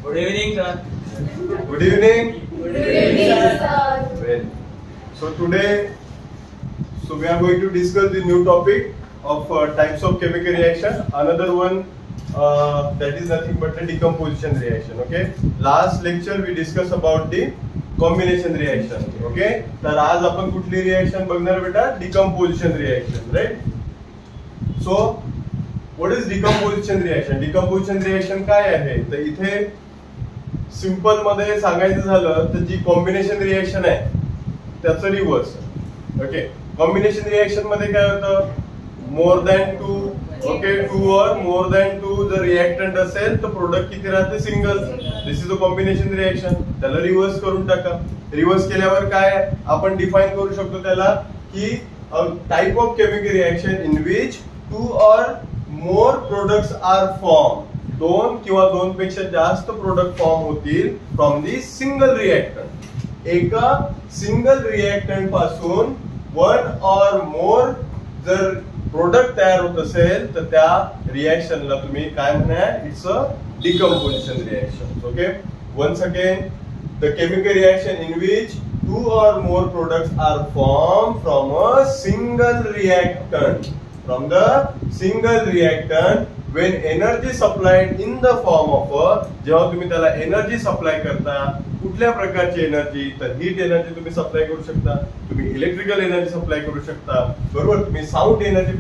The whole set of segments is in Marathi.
Good evening, sir. Good evening. Good evening, sir. Well, so today, we are going to discuss the new topic of types of chemical reaction. Another one that is nothing but the decomposition reaction. Okay. Last lecture we discussed about the combination reaction. Okay. तर आज आपण कुठली reaction बघणार बेटा? Decomposition reaction, right? So, what is decomposition reaction? Decomposition reaction काय आहे? तर इथे सिंपल मध्ये सांगायचं झालं तर जी कॉम्बिनेशन रिएक्शन आहे त्याचं रिव्हर्स. ओके. कॉम्बिनेशन रिएक्शन मध्ये काय होतं? More than two. Okay. Two or more than two जर रिएक्टंट असेल तर प्रोडक्ट किती राहते? Single. This is a combination reaction. त्याला रिव्हर्स करून टाका. रिव्हर्स केल्यावर काय आपण डिफाइन करू शकतो त्याला की type of chemical reaction in which two or more products R form. दोन किंवा दोन पेक्षा जास्त प्रोडक्ट फॉर्म होतील फ्रॉम दी सिंगल रिएक्टंट. एका सिंगल रिएक्टंट पासून वन और मोर जर प्रोडक्ट तयार होत असेल तर त्या रिएक्शनला तुम्ही काय म्हणा? It's a decomposition reaction. Okay. Once again, the chemical reaction in which two or more products are formed from a single reactant. From the single reactant, when energy supplied in the form of a, जेव्हा तुम्ही त्याला एनर्जी सप्लाय करता, कुठल्या प्रकारची एनर्जी? तर हीट एनर्जी तुम्ही सप्लाय करू शकता, तुम्ही इलेक्ट्रिकल एनर्जी सप्लाय करू शकता, बरोबर, तुम्ही साऊंड एनर्जी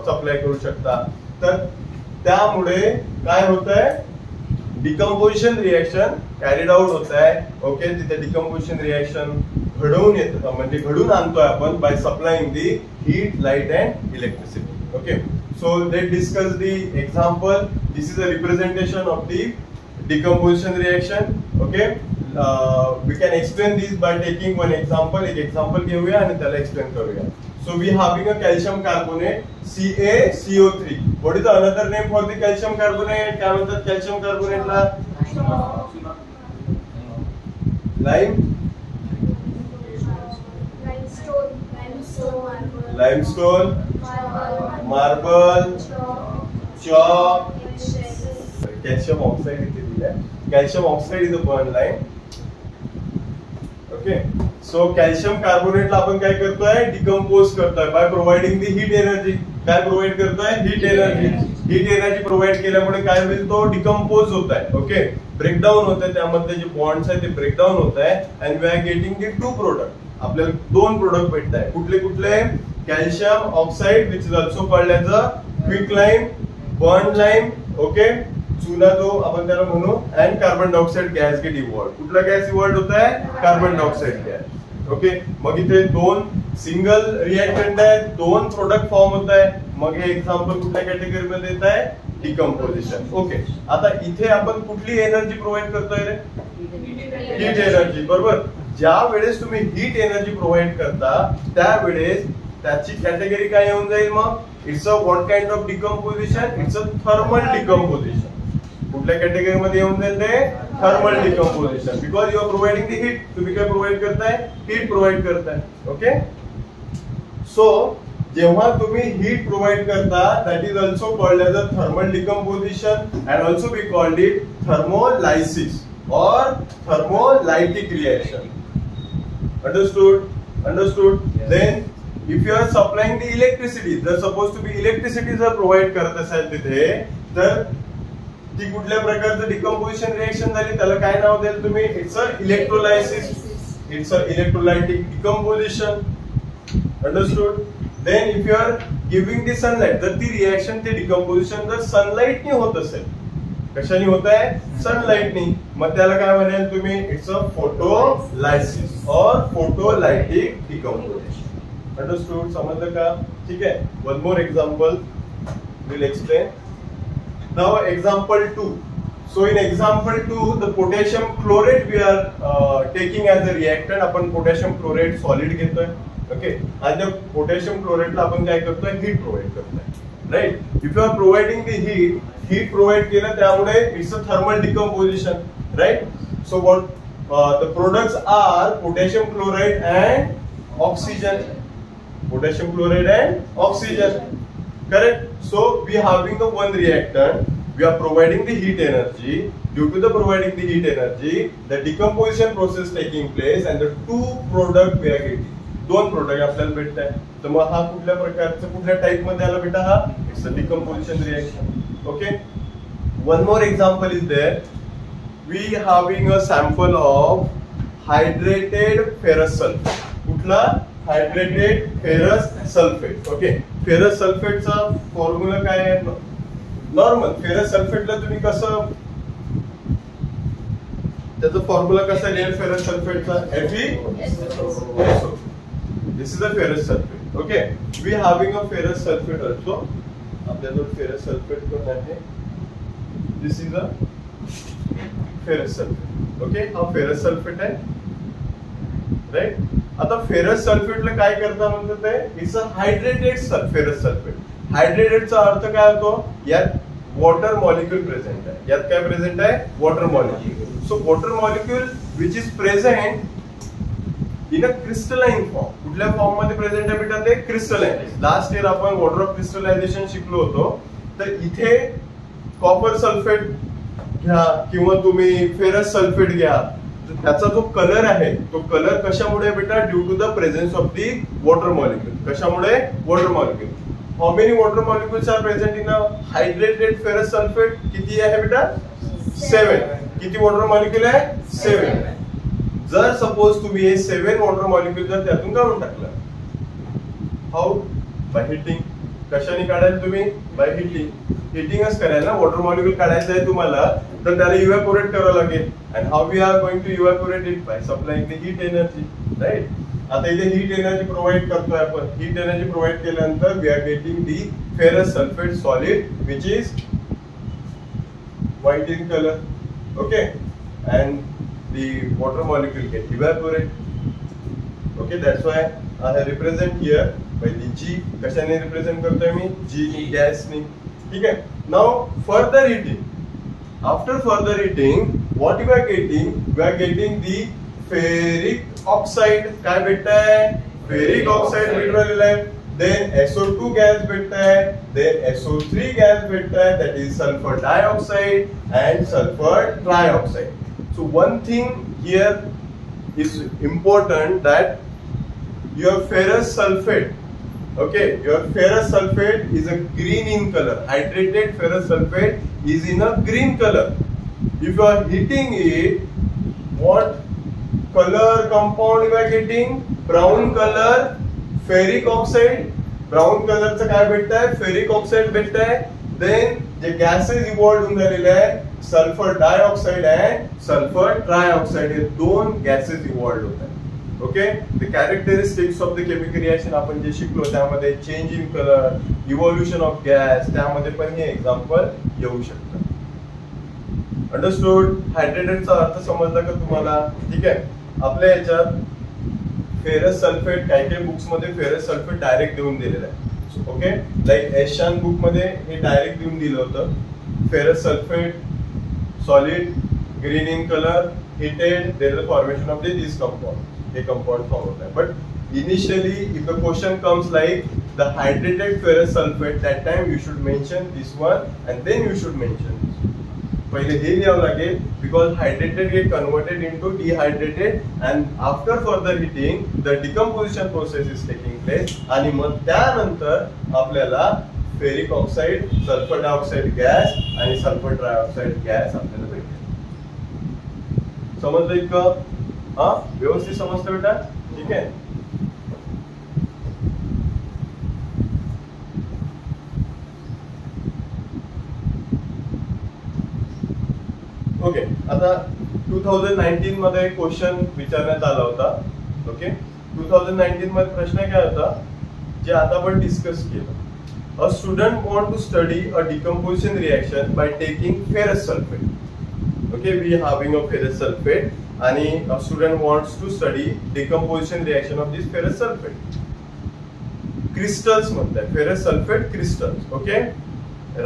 सप्लाय करू शकता. तर त्यामुळे काय होत आहे? डिकम्पोजिशन रिएक्शन कॅरीड आउट होत आहे. ओके. तिथे डिकम्पोजिशन रिएक्शन घडवून येतं म्हणजे घडून आणतोय आपण by supplying the heat, light and electricity. Okay. So let's discuss the example. This is a representation of the decomposition reaction. Okay. We can explain this by taking one example. एक example घेऊया आणि त्याला explain करूया. So we having a calcium carbonate CaCO3. What is the another name for the calcium carbonate? काय म्हणतात calcium carbonate ला? Lime. Limestone, marble, chalk, calcium oxide इथे दिलाय. Calcium oxide is a burned lime. Okay. So calcium carbonate ला आपण काय करतोय? डिकम्पोज करतोय bye providing the heat energy. काय प्रोव्हाइड करतोय? Heat energy. Heat energy provide केल्यामुळे काय होईल? तो डिकम्पोज होत आहे. ओके. ब्रेकडाऊन होत आहे. त्यामध्ये जे बॉन्ड्स आहेत ते ब्रेकडाऊन होत आहे and we are getting the two product. आपल्याला दोन प्रोडक्ट भेटत आहे. कुठले कुठले? Calcium oxide which is also called as a quick lime, burn lime. Okay. चुना जो आपण त्याला म्हणू, and carbon dioxide gas get evolve. कुठला गॅस इव्हॉल्व होत आहे? Carbon dioxide gas. ओके. मग इथे दोन सिंगल रिएक्टंट आहेत, दोन प्रोडक्ट फॉर्म होत आहे. मग हे एक्झाम्पल कुठल्या कॅटेगरी मध्ये येत आहे? डिकम्पोजिशन. ओके. आता इथे आपण कुठली एनर्जी प्रोव्हाइड करतोय रे? Heat energy. बरोबर. ज्या वेळेस तुम्ही हीट एनर्जी प्रोव्हाइड करता त्यावेळेस त्याची कॅटेगरी काय येऊन जाईल? मग it's a what kind of decomposition? It's a thermal decomposition. कुठल्या कॅटेगरी मध्ये येऊन जाईल ते? Thermal decomposition. Because you are providing the heat. तुम्ही काय प्रोव्हाइड करताय? हीट प्रोव्हाइड करताय. ओके. सो जेव्हा तुम्ही हीट प्रोव्हाइड करता that is also called as a thermal decomposition and also we called it thermolysis or thermolytic reaction. Understood? Understood? Yes. Then if you are supplying the electricity, there supposed to be electricity जर provide करत असाल तिथे तर ती कुठल्या प्रकारचं डिकम्पोजिशन रिएक्शन झाली त्याला काय नाव द्याल तुम्ही? It's a electrolysis. It's a electrolytic decomposition. Understood? Then if you are giving the sunlight, तर ती रिएक्शन ते डिकम्पोजिशन जर सनलाइटनी होत असेल, कशाने होत आहे? सनलाइटनी, मग त्याला काय म्हणाल तुम्ही? इट्स अ फोटोलायसिस और फोटोलायटिक डिकम्पोजिशन. अंडरस्टूड? समजलं का? ठीक आहे. One more example will explain. Now example 2. So in example 2, the potassium chlorate we are taking as a reactant. आपण potassium chlorate solid घेतोय. ओके. आणि त्या पोटॅशियम क्लोराइडला आपण काय करतोय? हीट प्रोव्हाइड करतोय. Right. If you are providing the heat provide केलं त्यामुळे it's a thermal decomposition. Right. So what the products are potassium chloride and oxygen. Potassium chloride and oxygen. Correct. So we having the one reactant, we are providing the heat energy, due to the providing the heat energy, the decomposition process taking place and the two product we are getting. दोन प्रोडक्ट आपल्याला भेटत आहे. तर मग हा कुठल्या प्रकारचा कुठल्या टाइप मध्ये आला बेटा? हा it's a decomposition reaction. Okay, one more example is there. We having a sample of hydrated ferrous sulphate. कुठला? Hydrated ferrous sulphate. Okay, ferrous सल्फेटचा फॉर्म्युला काय आहे? नॉर्मल फेरस सल्फेटला तुम्ही कसं त्याचा फॉर्म्युला कसा लिहाल? फेरस सल्फेटचा FeSO. This is a ferrous sulfate. Okay, we having a ferrous sulfate also. आपल्याजवळ ferrous sulfate पण आहे. This is a ferrous sulfate. Okay, हा ferrous sulfate आहे, right? आता ferrous sulfate ला काय करता म्हणतात ते? It's a hydrated ferrous sulfate. Hydrated चा अर्थ काय होतो? यात वॉटर मॉलिक्यूल प्रेझेंट आहे. यात काय प्रेझेंट आहे? Water molecule. So water molecule which is present in a crystalline form. कुठल्या फॉर्म मध्ये प्रेझेंट आहे बेटा? ते क्रिस्टलाइन. लास्ट इयर आपण वॉटर ऑफ क्रिस्टलायझेशन शिकलो होतो. तर इथे कॉपर सल्फेट घ्या किंवा तुम्ही फेरस सल्फेट घ्या, त्याचा जो कलर आहे तो कलर कशामुळे बेटा? Due to the presence of the water molecule. कशामुळे? Water molecule. How many water molecules are present in a hydrated ferrous sulphate? किती आहे बेटा? 7. किती वॉटर मॉलिक्यूल आहे? 7. जर सपोज तुम्ही हे 7 वॉटर मॉलिक्यूल जर त्यातून काढून टाकलं, हाऊ? Bye heating. कशाने काढाल तुम्ही? Bye heating. हिटिंगच करायला ना. वॉटर मॉलिक्यूल काढायचं आहे तुम्हाला तर त्याला इव्हॅपोरेट करावं लागेल. And how we are going to evaporate it? By supplying the heat energy, right? आता इथे हीट एनर्जी प्रोव्हाइड करतोय आपण. हीट एनर्जी प्रोव्हाइड केल्यानंतर we are getting the ferrous sulphate solid which is white in colour. Okay, and the water molecule get evaporate. Okay, that's why I have represent here by the G. कशाने represent करतोय मी? G gas ने. ठीक है. Now further heating. After further heating, what we are getting? We are getting the ferric oxide. काय भेटतंय? Ferric oxide भेटलेला आहे. Then SO2 gas भेटतंय. Then SO3 gas भेटतंय. That is sulfur dioxide and sulfur trioxide. So one thing here is important that your ferrous sulfate, okay, your ferrous sulfate is a green in color. Hydrated ferrous sulfate is in a green color. If you are heating it, what color compound you are getting? Brown color ferric oxide. Brown color चा काय भेटतंय? Ferric oxide भेटतंय. Then जे gases evolved होऊन झालेले आहे सल्फर डायऑक्साइड अँड सल्फर ट्रायऑक्साइड, हे दोन गॅसेस इव्हॉल्व्ड होतात. Okay, the characteristics of the chemical reaction आपण जे शिकलो त्यामध्ये change in colour, evolution of gas, त्यामध्ये पण हे एक्झाम्पल येऊ शकतं. अंडरस्टूड? हायड्रेटेडचा अर्थ समजला का तुम्हाला? ठीक आहे. आपल्या याच्यात फेरस सल्फेट काही काही बुक्स मध्ये फेरस सल्फेट डायरेक्ट देऊन दिलेलं आहे. ओके, लाईक एशियन बुक मध्ये हे डायरेक्ट देऊन दिलं होतं. Ferrous sulphate solid, green in color, heated, there is a formation of this compound. A compound form होता है. But initially, if the question comes like the hydrated ferrous sulfate, that time you should mention this one and then you should mention this one. पहिले हे लिहावं लागेल because hydrated get converted into dehydrated and after further heating the decomposition process is taking place आणि मग त्यानंतर आपल्याला ferric oxide, sulphur dioxide gas आणि सल्फर ट्रायऑक्साइड गॅस आपल्याला भेटेल. समजलं इतकं? हा, व्यवस्थित समजतं बेटा? ठीक आहे. ओके, आता 2019 मध्ये क्वेश्चन विचारण्यात आला होता. ओके, 2019 मध्ये प्रश्न काय होता जे आता आपण डिस्कस केलं. A student want to study a decomposition reaction by taking ferrous sulfate. Okay, we having a ferrous sulfate, and a student wants to study decomposition reaction of this ferrous sulfate. Crystals म्हणतात, ferrous sulfate crystals. Okay,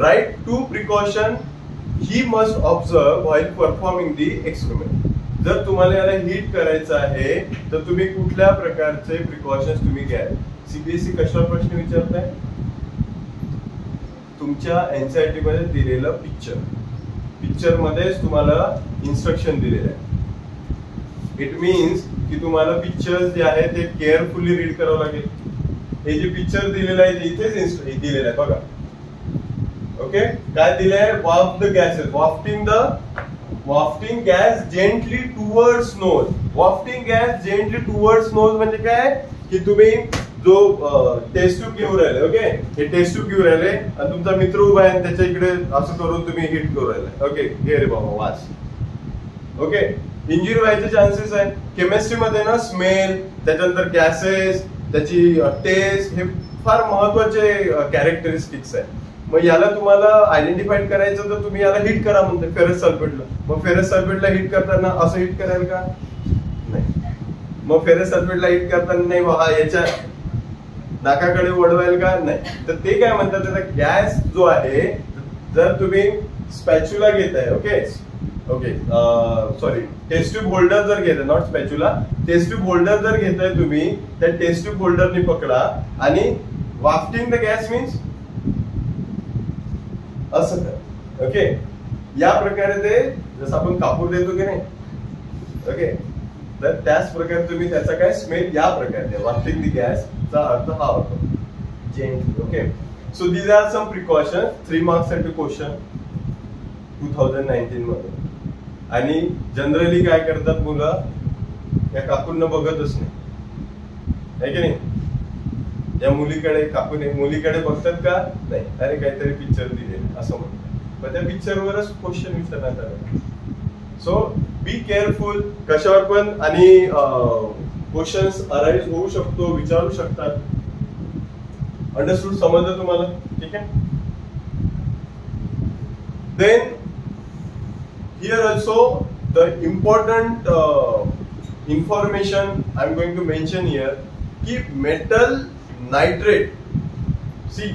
write 2 precaution he must observe while performing the experiment. जर तुम्हाला याला हीट करायचं आहे तर तुम्ही कुठल्या प्रकारचे प्रिकॉशन्स तुम्ही घ्याल? सीबीएसई कशावर प्रश्न विचारताय? तुमच्या एनसीईआरटी मध्ये दिलेलं पिक्चर पिक्चर मध्येच तुम्हाला इन्स्ट्रक्शन दिलेले आहे. इट मीन्स की तुम्हाला पिक्चर्स जे आहे ते केअरफुली रीड करावं लागेल. हे जे पिक्चर दिलेलं आहे ते इथेच दिलेलं आहे बघा. ओके, काय दिलंय? वाफ the gases, wafting gas gently towards nose. wafting gas gently towards nose म्हणजे काय की तुम्ही जो टेस्ट ट्यूब घेऊन राहिले, ओके, हे टेस्ट ट्यूब घेऊन राहिले आणि तुमचा मित्र उभा आहे आणि त्याच्या इकडे असं करून तुम्ही हिट करू राहिले. ओके, घे रे बाबा वाच. ओके, इंजुरी व्हायचे चान्सेस आहे. केमिस्ट्री मध्ये ना स्मेल, त्याच्यानंतर गॅसेस, त्याची टेस्ट, हे फार महत्वाचे कॅरेक्टरिस्टिक्स आहे. मग याला तुम्हाला आयडेंटिफाय करायचं तर तुम्ही याला हिट करा म्हणते फेरस सल्फेटला. मग फेरस सल्फेटला हिट करताना असं हिट कराल का? नाही. मग फेरस सल्फेटला हिट करताना नाही हा याच्या नाकाकडे वळवाल का? नाही. तर ते काय म्हणतात, त्याचा गॅस जो आहे, जर तुम्ही स्पॅच्युला घेताय, okay okay sorry test tube holder जर घेताय, not spatula, test tube holder जर घेताय तुम्ही, त्या टेस्ट ट्यूब होल्डरनी पकडा आणि वाफ्टिंग द गॅस मीन्स असं कर. ओके, या प्रकारे ते जसं आपण कापूर देतो की नाही, ओके, तर त्याच प्रकारे तुम्ही त्याचा काय स्मेल या प्रकारे द्या. वाफ्टिंग द गॅस चा अर्थ हा होतो gently. Okay, so these are some precaution. 3 marks साठी क्वेश्चन 2019 मध्ये. आणि जनरली काय करतात मुलं, या काकूंना बघतच नाही, आहे की नाही? या मुलीकडे काकून मुलीकडे बघतात का? नाही. अरे काहीतरी पिक्चर दिले असं म्हणतात, पण त्या पिक्चरवरच क्वेश्चन विचारण्यात आले. सो बी केअरफुल कशावर पण, आणि क्वेश्चन्स अराइज होऊ शकतो, विचारू शकतात. अंडरस्टूड? समजलं तुम्हाला? ठीक आहे. Then here also the important information I am going to mention here की मेटल नायट्रेट, सी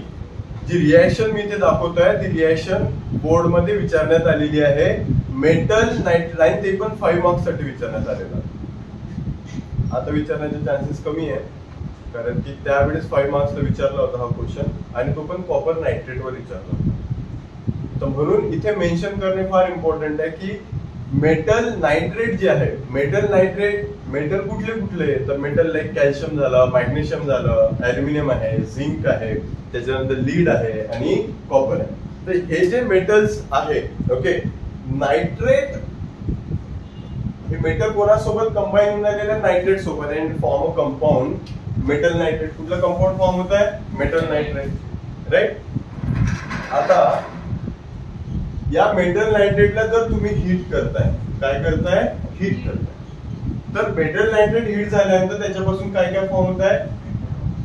जी रिएक्शन मी इथे दाखवतोय ती रिएक्शन बोर्ड मध्ये विचारण्यात आलेली आहे. मेटल नायट्राईन, ते पण 5 मार्क्स साठी विचारण्यात आलेलं. आता विचारण्याचे चान्सेस कमी आहे, कारण की त्यावेळेस 5 मार्क्सला विचारला होता हा क्वेश्चन, आणि तो पण कॉपर नायट्रेट वर विचारला होता. तर म्हणून इथे मेन्शन करणे फार इम्पॉर्टंट आहे की मेटल नायट्रेट जे आहे, मेटल नायट्रेट, मेटल कुठले कुठले, तर मेटल लाईक कॅल्शियम झालं, मॅग्नेशियम झालं, ऍल्युमिनियम आहे, झिंक आहे, त्याच्यानंतर लीड आहे आणि कॉपर आहे. तर हे जे मेटल्स आहे, ओके, नायट्रेट हे मेटल कोणासोबत कंबाईन होऊन आलेलं नायट्रेट सोबत, and form a compound metal nitrate. कुठलं कंपाऊंड फॉर्म होत आहे? Metal nitrate, right. आता या मेटल नायट्रेटला जर तुम्ही हीट करताय, काय करताय? हीट करताय. तर मेटल नायट्रेट हीट झाल्यानंतर त्याच्यापासून काय काय फॉर्म होत आहे?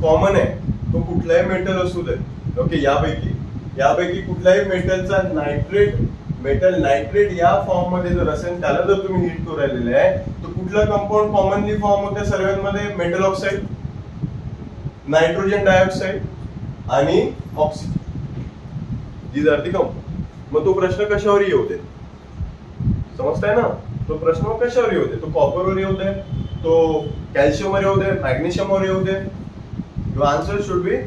कॉमन आहे, तो कुठलाही मेटल असू दे, ओके, यापैकी कुठल्याही मेटलचा नायट्रेट, मेटल नायट्रेट या फॉर्म मध्ये जर असेल, त्याला जर तुम्ही हीट करू राहिलेले आहे, तर कुठला कंपाऊंड कॉमनली फॉर्म होते सर्वांमध्ये? मेटल ऑक्साईड, नायट्रोजन डायऑक्साईड आणि oxygen. These are the compound. मग तो प्रश्न कशावर येऊ दे, समजताय ना? तो प्रश्न मग कशावर येऊ दे? तो कॉपरवर येऊ दे, तो कॅल्शियमवर येऊ दे, मॅग्नेशियमवर येऊ दे, your answer should be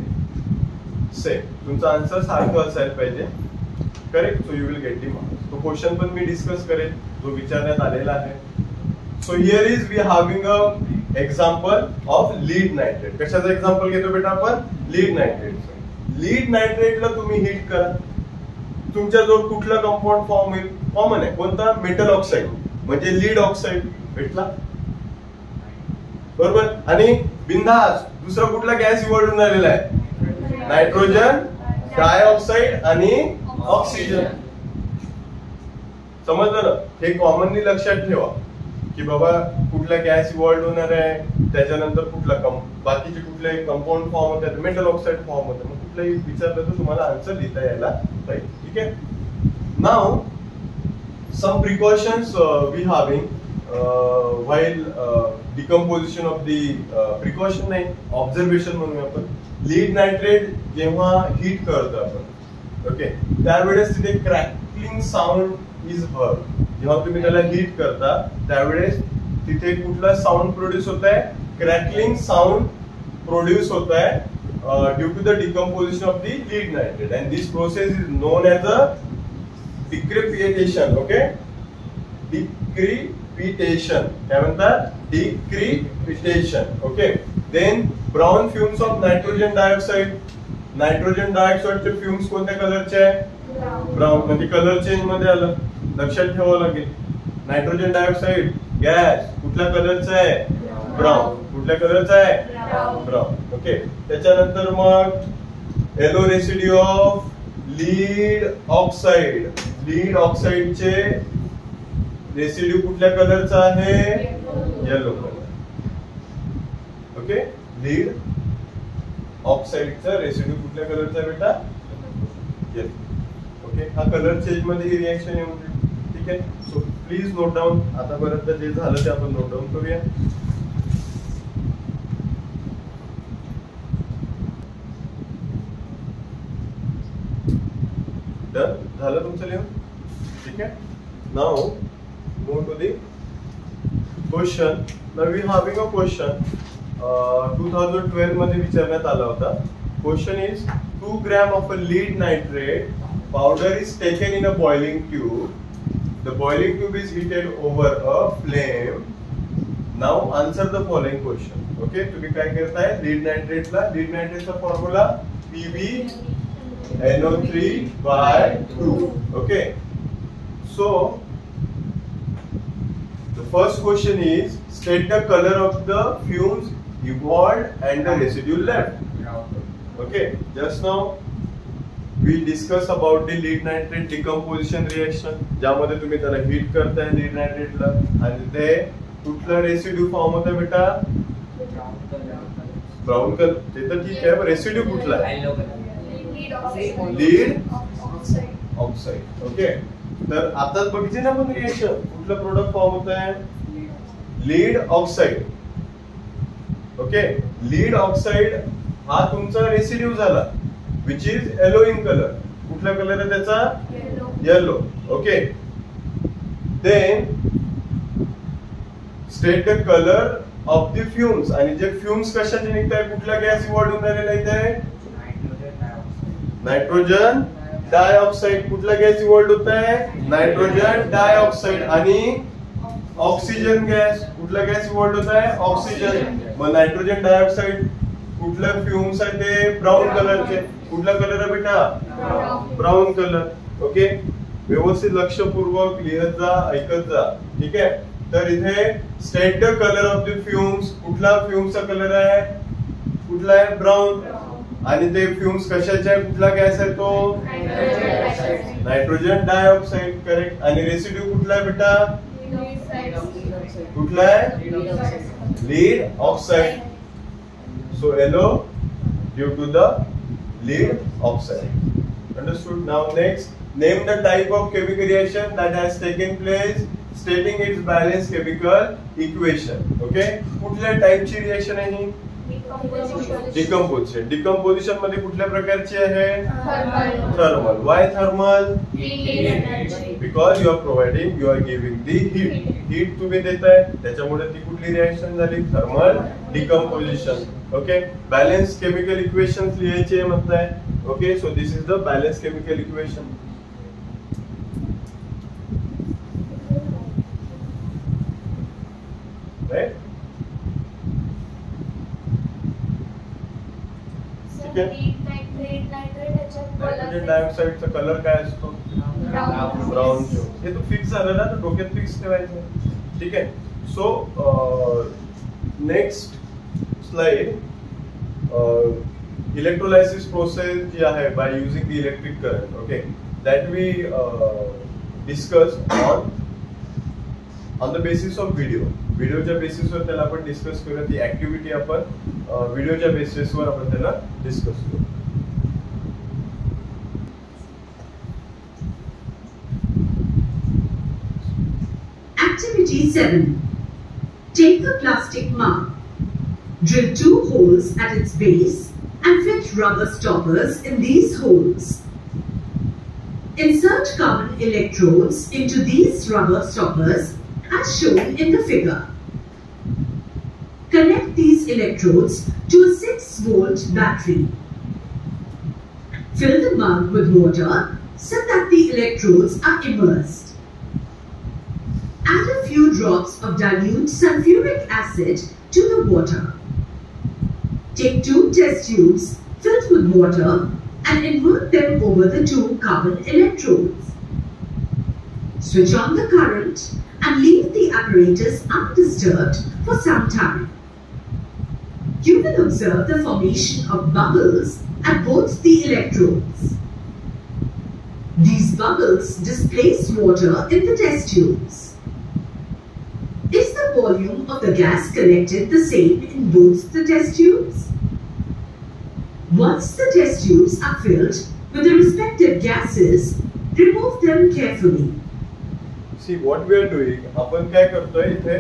same. तुमचा आन्सर सारखं असायला पाहिजे, correct? So you will get the marks. तो क्वेश्चन पण मी डिस्कस करेन, जो विचारण्यात आलेला आहे. So here is we having a example of lead nitrate. कशाचं एक्झाम्पल घेतो बेटा आपण? Lead nitrate. लीड नायट्रेटला तुम्ही हीट करा, तुमच्या जो कुठला कंपाऊंड फॉर्म होईल? कॉमन आहे, कोणता? मेटल ऑक्साईड, म्हणजे लीड ऑक्साईड भेटला, बरोबर. आणि बिंदास दुसरा कुठला गॅस इव्हॉल्व्ह झालेला आहे? नायट्रोजन डायऑक्साईड आणि ऑक्सिजन. समजलं ना? हे कॉमनली लक्षात ठेवा की बाबा कुठला गॅस इव्हॉल्व्ह होणार आहे, त्याच्यानंतर कुठला बाकीचे कुठले कंपाऊंड फॉर्म होतात, मेटल ऑक्साईड फॉर्म होतं. मग कुठलाही विचारलं तर तुम्हाला आन्सर लिहिता यायला पाहिजे. ठीक आहे. Now some precautions we having while decomposition of the precaution नाही, ऑब्झर्वेशन म्हणूया आपण. लीड नायट्रेट जेव्हा हीट करतो आपण, ओके, त्यावेळेस तिथे क्रॅकलिंग साऊंड इज हर्ड. जेव्हा तुम्ही त्याला हीट करता त्यावेळेस तिथे कुठला साऊंड प्रोड्यूस होत आहे? क्रॅकलिंग साऊंड प्रोड्यूस होत आहे due to the decomposition of the lead nitrate, and this process is known as a decrepitation. Okay, decrepitation काय म्हणतात? Decrepitation. Okay. Then brown fumes of nitrogen dioxide. Nitrogen डायऑक्साइडचे फ्युम्स कोणत्या कलरचे आहे? ब्राउन. म्हणजे कलर चेंज मध्ये आलं, लक्षात ठेवावं लागेल. नायट्रोजन डायऑक्साइड गॅस कुठल्या कलरचा आहे? ब्राउन. कुठल्या कलरचा आहे? ब्राउन. ओके. त्याच्यानंतर मग yellow residue of lead oxide. Lead ऑक्साइडचे रेसिड्यू कुठल्या कलरचा आहे? Yellow colour. ओके. लीड ऑक्साइडचा रेसिड्यू कुठल्या कलरचा आहे बेटा? येलो. ओके. हा कलर चेंज मध्ये ही रिएक्शन येऊन जाईल. ठीक आहे. So please note down. आतापर्यंत जे झालं ते आपण नोट डाऊन करूया. झालं तुमचं लिहून? ठीक आहे. Now move to the question. Now we having a question 2012 मध्ये विचारण्यात आला होता. Question is 2 gram of a lead nitrate powder is taken in a boiling tube. The boiling tube is heated over a flame. Now answer the following question. Okay. तुम्ही काय करताय? लीड नायट्रेटचा formula PbNO3/2. Okay. So the first question is state the color of the fumes evolved and the residue left. Okay. Just now we discuss about the lead nitrate decomposition reaction. ज्यामध्ये तुम्ही त्याला हीट करताय लीड नायट्रेटला आणि ते कुठला रेसिड्यू फॉर्म होतं बेटा? Brown colour. ते तर ठीक आहे, पण रेसिड्यू कुठला आहे? Lead oxide. ओके. तर आता बघितली ना आपण रिएक्शन, कुठलं प्रोडक्ट फॉर्म होत आहे? Lead oxide. Okay. Lead oxide हा तुमचा रेसिड्यू झाला which is yellow in colour. कुठला कलर आहे त्याचा? Yellow. Okay. Then state the colour of the fumes. आणि जे फ्युम्स कशाचे निघताय? कुठला गॅस इव्हॉल्व होऊन राहिलेला इथे? Nitrogen dioxide. कुठला गॅस इव्हॉल्व होत आहे? Nitrogen dioxide. आणि ऑक्सिजन गॅस. कुठला गॅस इव्हॉल्व होत आहे? ऑक्सिजन. मग नायट्रोजन डायऑक्साइड कुठल्या फ्युम्स आहे ते? ब्राऊन कलरचे. कुठला कलर आहे बेटा? Brown colour. ओके. व्यवस्थित लक्षपूर्वक लिहत जा, ऐकत जा. ठीक आहे. तर इथे state the colour of the fumes. कुठला फ्युम्सचा कलर आहे? कुठला आहे? ब्राऊन. आणि ते फ्युम्स कशाचे आहे? कुठला गॅस आहे तो? Nitrogen dioxide. करेक्ट. आणि रेसिड्यू कुठला आहे बेटा? कुठला आहे? Lead oxide. So yellow due to the lead oxide. Understood? Now next, name the type of chemical reaction that has taken place, stating its balanced chemical equation. Okay? कुठल्या टाइपची रिएक्शन आहे ही? डिकम्पोजिशन. डिकम्पोजिशन मध्ये कुठल्या प्रकारची आहे? Thermal. Why thermal? Because you are giving the heat. Heat तुम्ही देताय, त्याच्यामुळे ती कुठली रिएक्शन झाली? Thermal decomposition. Okay. Balance chemical equations लिहायचे म्हणताय. Okay. So this is the balance chemical equation. Right. Nitrogen डायऑक्साइडचा कलर काय असतो? ब्राऊन. हे तो फिक्स झालं ना, तर डोक्यात फिक्स ठेवायचं. ठीक आहे. So next slide. Electrolysis process जी आहे by using the electric current. Okay. That we discuss on the basis of व्हिडिओच्या बेसिसवर त्याला आपण डिस्कस करूया. ती ऍक्टिव्हिटी आपण व्हिडिओच्या बेसिसवर आपण त्याला डिस्कस करू. Activity 7. Take a plastic mug. Drill 2 holes at its base and fit rubber stoppers in these holes. Insert carbon electrodes into these rubber stoppers as shown in the figure. Connect these electrodes to a 6-volt battery. Fill the mug with water so that the electrodes are immersed. Add a few drops of dilute sulfuric acid to the water. Take 2 test tubes filled with water and invert them over the 2 carbon electrodes. Switch on the current and leave the apparatus undisturbed for some time. You will observe the formation of bubbles at both the electrodes. These bubbles displace water in the test tubes. Is the volume of the gas collected the same in both the test tubes? Once the test tubes are filled with the respective gases, remove them carefully. See what we are doing, आपण काय करतोय इथे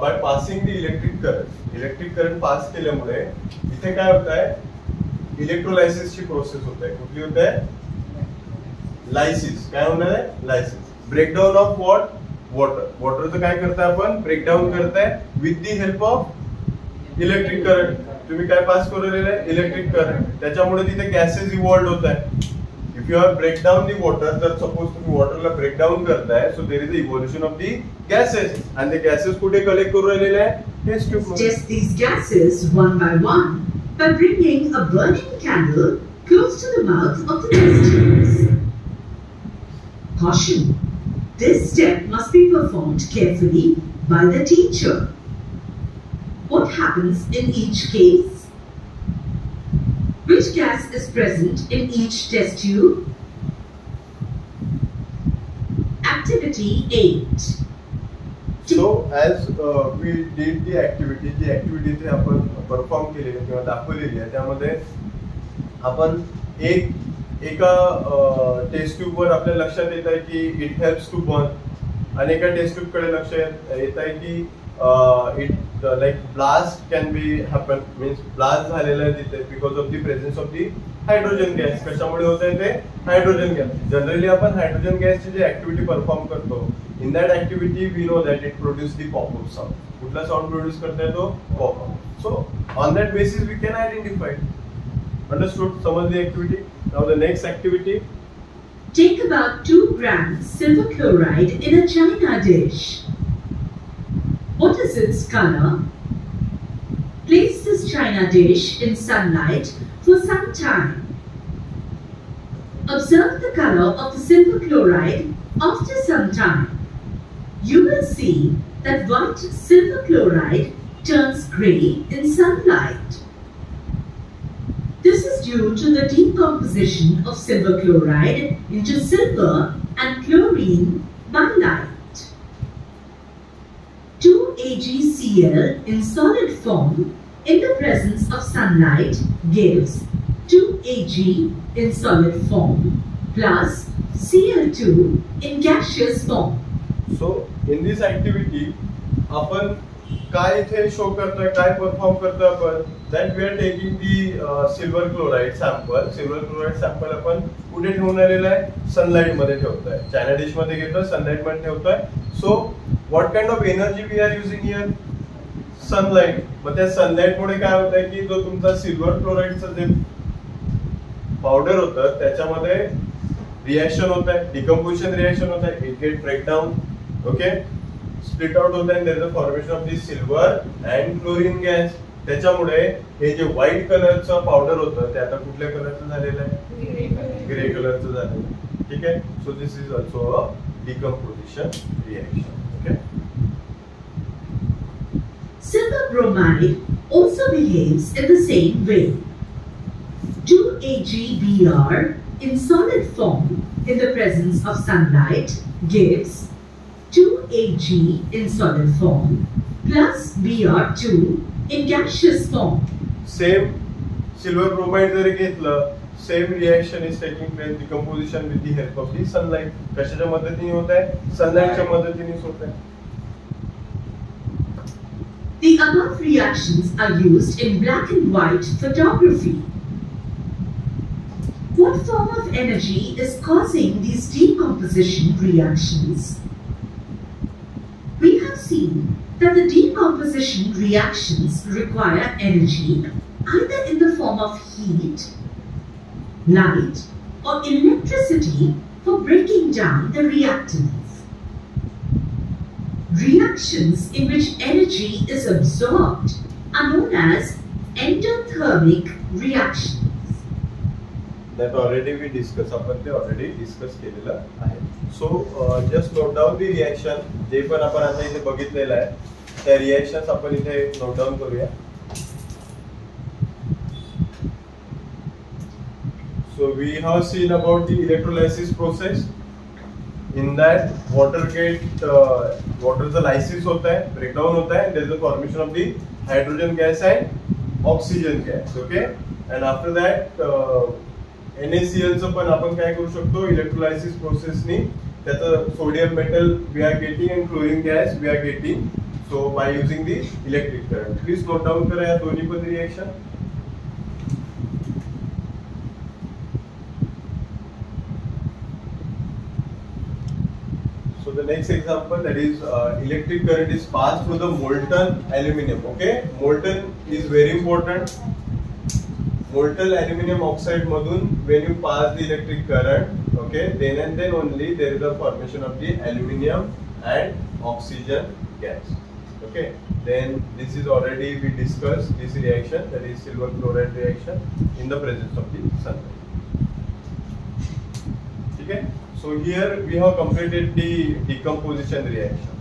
by passing the electric current pass केल्यामुळे इथे काय होत आहे, इलेक्ट्रोलायसिस ची प्रोसेस होत आहे. कुठली होत आहे? लायसिस. काय होणार आहे? लायसिस. Breakdown of what? वॉटरचं काय करताय आपण? ब्रेकडाउन करताय with the help of electric current. तुम्ही काय पास करून इलेक्ट्रिक करंट, त्याच्यामुळे तिथे गॅसेस इव्हॉल्व होत आहे. If you have break down the water, तर suppose तुम्ही waterला break down करताय, so there is the evolution of the gases, and the gases कुठे collect करू राहिलेले आहे? Test tube मध्ये. Test these gases one by one by bringing a burning candle close to the mouth of the test tubes. Caution: this step must be performed carefully by the teacher. What happens in each case? Which gas is present in each test tube? Activity 8. So as we did the activity ते आपण परफॉर्म केलेली किंवा दाखवलेली आहे, त्यामध्ये आपण एका टेस्ट ट्यूब वर आपल्या लक्षात येत आहे की इट हेल्प्स टू बर्न, आणि एका टेस्ट ट्यूब कडे लक्ष येत आहे की it like blast can be happen, means blast झालेला आहे तिथे because of the presence of the hydrogen gas. कशामुळे होत आहे ते? Hydrogen gas. जनरली आपण हायड्रोजन गॅसची जी ऍक्टिव्हिटी परफॉर्म करतो, in that activity we know that it produce the pop up sound. कुठला साऊंड प्रोड्यूस करताय तो? Pop up. So on that basis we can identify. Understood? समजली activity? Now the next activity. Take about 2 grams silver chloride in a china dish. What is its color? Place this china dish in sunlight for some time. Observe the color of the silver chloride after some time. You will see that white silver chloride turns grey in sunlight. This is due to the decomposition of silver chloride into silver and chlorine by light. 2 AgCl in solid form in the presence of sunlight gives 2 Ag in solid form plus Cl2 in gaseous form. So in this activity आपण काय इथे शो करतोय, काय परफॉर्म करतोय आपण? That we are taking the silver chloride sample. Silver chloride sample आपण कुठे ठेवून आलेला आहे? सनलाइट मध्ये ठेवतोय. चायना डिश मध्ये घेतोय, सनलाइट मध्ये ठेवतोय. So what kind of energy we are using here? Sunlight. मग त्या सनलाइट मुळे काय होत आहे की जो तुमचा सिल्वर क्लोराइडचं जे पावडर होतं त्याच्यामध्ये रिएक्शन होत आहे, डिकम्पोजिशन रिएक्शन होत आहे, it get breakdown. Okay, split out होत आहे, there is a formation of the silver and chlorine gas. त्याच्यामुळे हे जे व्हाईट कलरचं पावडर होतं ते आता कुठल्या कलरचं झालेलं आहे? ग्रे कलरचं झालेलं आहे. ठीक आहे. So this is also a decomposition reaction. Okay. Silver bromide also behaves in the same way. 2 AgBr in solid form in the presence of sunlight gives 2 Ag in solid form plus Br2 in gaseous form. Same silver bromide जरी घेतलं, same reaction is taking place, decomposition with the help of the sunlight. कशाच्या मदतीने होत आहे? सनलाइटच्या मदतीने होत आहे. The above reactions are used in black and white photography. What form of energy is causing these decomposition reactions? We have seen that the decomposition reactions require energy either in the form of heat, light, or electricity for breaking down the reactants. Reactions in which energy is absorbed are known as endothermic reactions. That already we discuss. आपण ते already discuss केलेलं आहे. So just note down the reaction. जे पण आपण आता इथे बघितलेलं आहे त्या reactions आपण इथे note down करूया. So we have seen about the electrolysis process. In that waterचा lysis होता है, breakdown होता है. There is the formation of the hydrogen gas and oxygen gas. Okay, and after that NaCl चं पण आपण काय करू शकतो इलेक्ट्रोलायसिस प्रोसेसनी त्याचं sodium metal we are getting and chlorine gas we are getting so by using the electric current. Please note down करा या दोन्ही पण reaction. So the next example, that is electric current is passed through the molten aluminum. Okay, molten is very important. Molten aluminum oxide madun, when you pass the electric current, okay, then and then only there is a formation of the aluminum and oxygen gas. Okay, then this is already we discussed this reaction, that is silver chloride reaction in the presence of the sunlight. Okay, so here we have completed the decomposition reaction.